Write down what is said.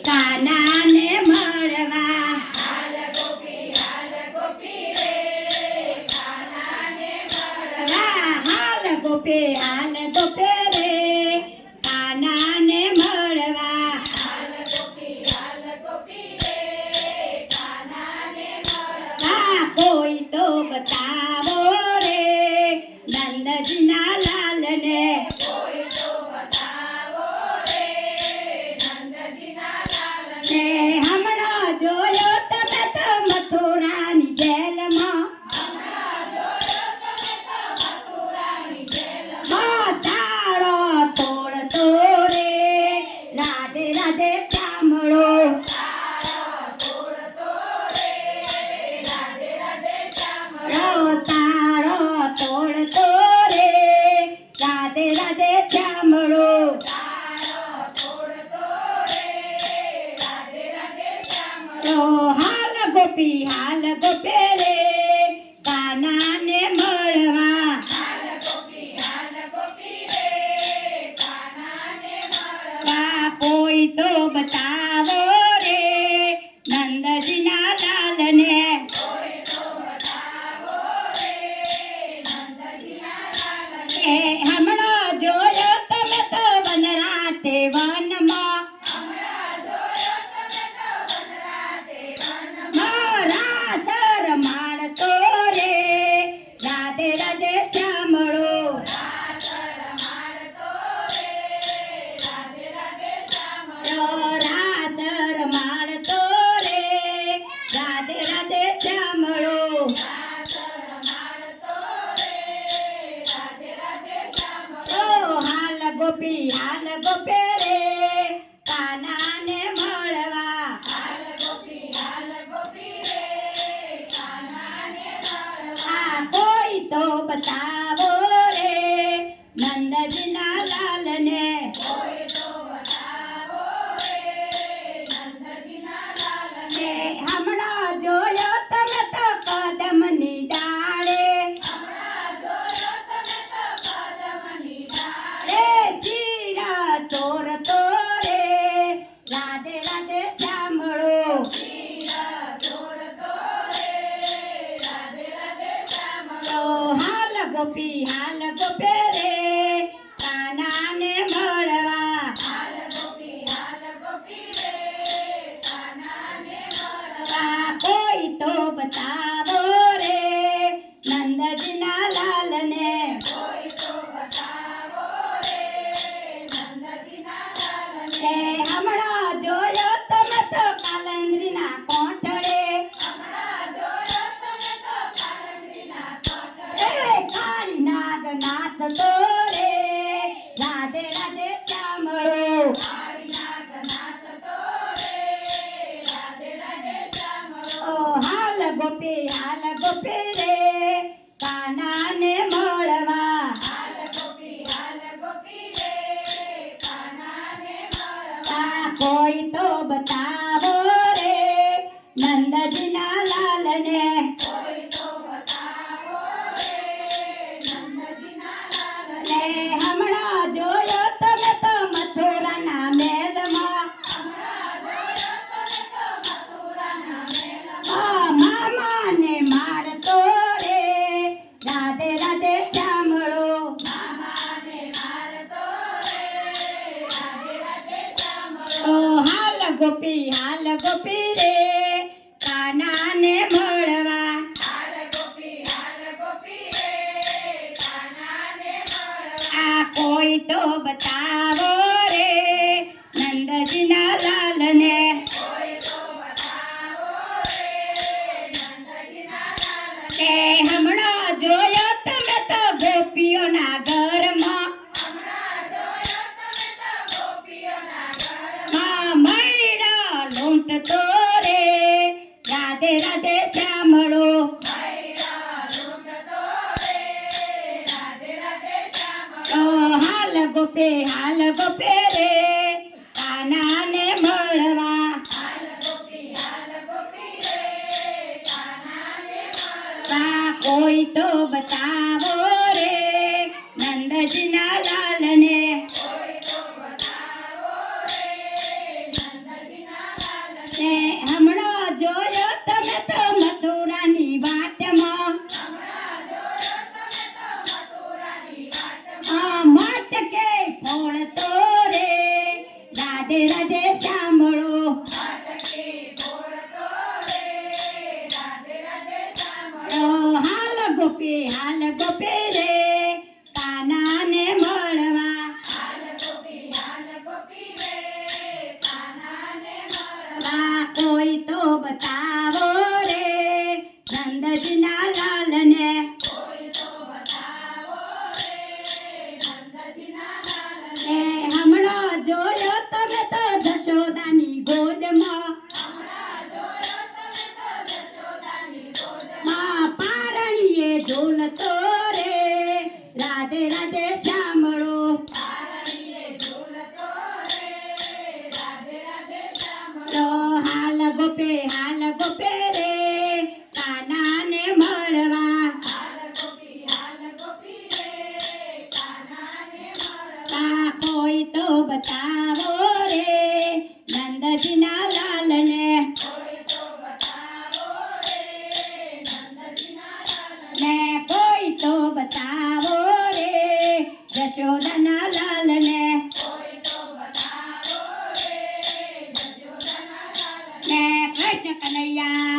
કાનાને મળવા હાલ ગોપી રે કાનાને મળવા હાલ ગોપી રે કાનાને મળવા હાલ ગોપી રે કાનાને મળવા કોઈ તો બતાવો રે નંદજીના લાલને કોઈ તો બતાવો રે નંદજીના લાલને ને હમણાં જોયો તમે તો મથુરાની જેલમાં હમણાં જોયો તમે તો મથુરાની જેલમાં તારો તોડતો રે રાધે રાધે સાંભળો તારો તોડતો રે રાધે રાધે સાંભળો તારો તોડતો રે રાધે રાધે સાંભળો તારો તોડતો રે રાધે રાધે સાંભળો હાલ ગોપી રે કાનાને મળવા હાલ ગોપી રે કાનાને મળવા કોઈ તો બતાવો રે નંદજીના લાલને કોઈ તો બતાવો રે નંદજીના લાલને હમણાં જોયો તમે તો વનરાતે વનમાં હમણાં જોયો તમે તો વનરાતે વનમાં મારા સર માળતો રે રાધે રાધે સાંભળો રાસર માળતો રે રાધે રાધે સાંભળો રાસર માળતો રે રાધે રાધે સાંભળો રાસર માળતો રે રાધે રાધે સાંભળો હાલ ગોપી રે કાનાને મળવા હાલ ગોપી રે કાનાને મળવા કોઈ તો બતાવો રે નંદજીના લાલને કોઈ તો બતાવો રે નંદજીના લાલને હમણાં જોયો તમે તો કદમની ડાળે હમણાં જોયો તમે તો કદમની ડાળે ચીરા ચોરતો રે રાધે રાધે સાંભળો વીરા ચોરતો રે રાધે રાધે સાંભળો હાલ ગોપી રે કાનાને મળવા હાલ ગોપી રે કાનાને મળવા કોઈ તો બતાવો રે નંદજીના લાલને કોઈ તો બતાવો રે નંદજીના લાલને હમણાં જોયો તમે તો કાલંદરીના કોઠડે હમણાં જોયો તમે તો કાળંગડીના કોઠડે કાળી નાગ નાચતો રે રાધે રાધે સાંભળો કાળી નાગ નાચતો રે રાધે રાધે સાંભળો હાલ ગોપી રે કાનાને મળવા હાલ ગોપી રે કાનાને મળવા કોઈ તો બતાવો રે નંદજીના લાલને કોઈ તો બતાવો રે નંદજીના લાલને હમણાં જોયો તમે તો મથુરાના મેલમાં હમણાં જોયો તમે તો મથુરાના મેલમાં મામાને મારતો રે રાધે રાધે સાંભળો મામાને મારતો રે રાધે રાધે સાંભળો હાલ ગોપી રે કાનાને મળવા હાલ ગોપી રે કાનાને મળવા કોઈ તો બતાવો રે નંદજીના લાલને કોઈ તો બતાવો રે નંદજીના લાલને હમણાં જોયો તમે તો ગોપીઓના ઘરમાં હમણાં જોયો તમે તો ગોપીઓના ઘરમાં મૈડા લૂંટતો રે રાધે રાધે સાંભળો મૈડા લૂંટતો રે રાધે રાધે સાંભળો હાલ ગોપી રે કાનાને મળવા હાલ ગોપી રે કાનાને મળવા કોઈ તો બતાવો રે નંદજીના લાલને કોઈ તો બતાવો રે નંદજીના ને હમણાં જોયો તમે તો મથુરાની વાટમાં હમણાં જોયો તમે તો મથુરાની વાટમાં માટકે ફોડતો રે રાધે રાધે સાંભળો માટકી ફોડતો રે રાધે રાધે સાંભળો હાલ ગોપી રે કાનાને મળવા હાલ ગોપી રે કાનાને મળવા કોઈ તો બતાવો રે નંદજીના લાલને કોઈ તો બતાવો રે નંદજીના લાલને એ હમણાં જોયો તમે તો જશોદાની ગોદમાં હમણાં જોયો તમે તો જશોદાની ગોદમાં પારણીએ ઝૂલતો રે રાધે રાધે સાંભળો પારણીએ ઝૂલતો રે રાધે રાધે સાંભળો તો હાલ ગોપે રે કાનાને મળવા હાલ ગોપી રે કાનાને મળવા કોઈ તો બતાવો રે નંદજીના લાલને કોઈ તો બતાવો રે નંદજીના લાલને ને કોઈ તો બતાવો રે જશોદાના લાલને કોઈ તો બતાવો રે જશોદાના લાલને ને કૃષ્ણ કનૈયા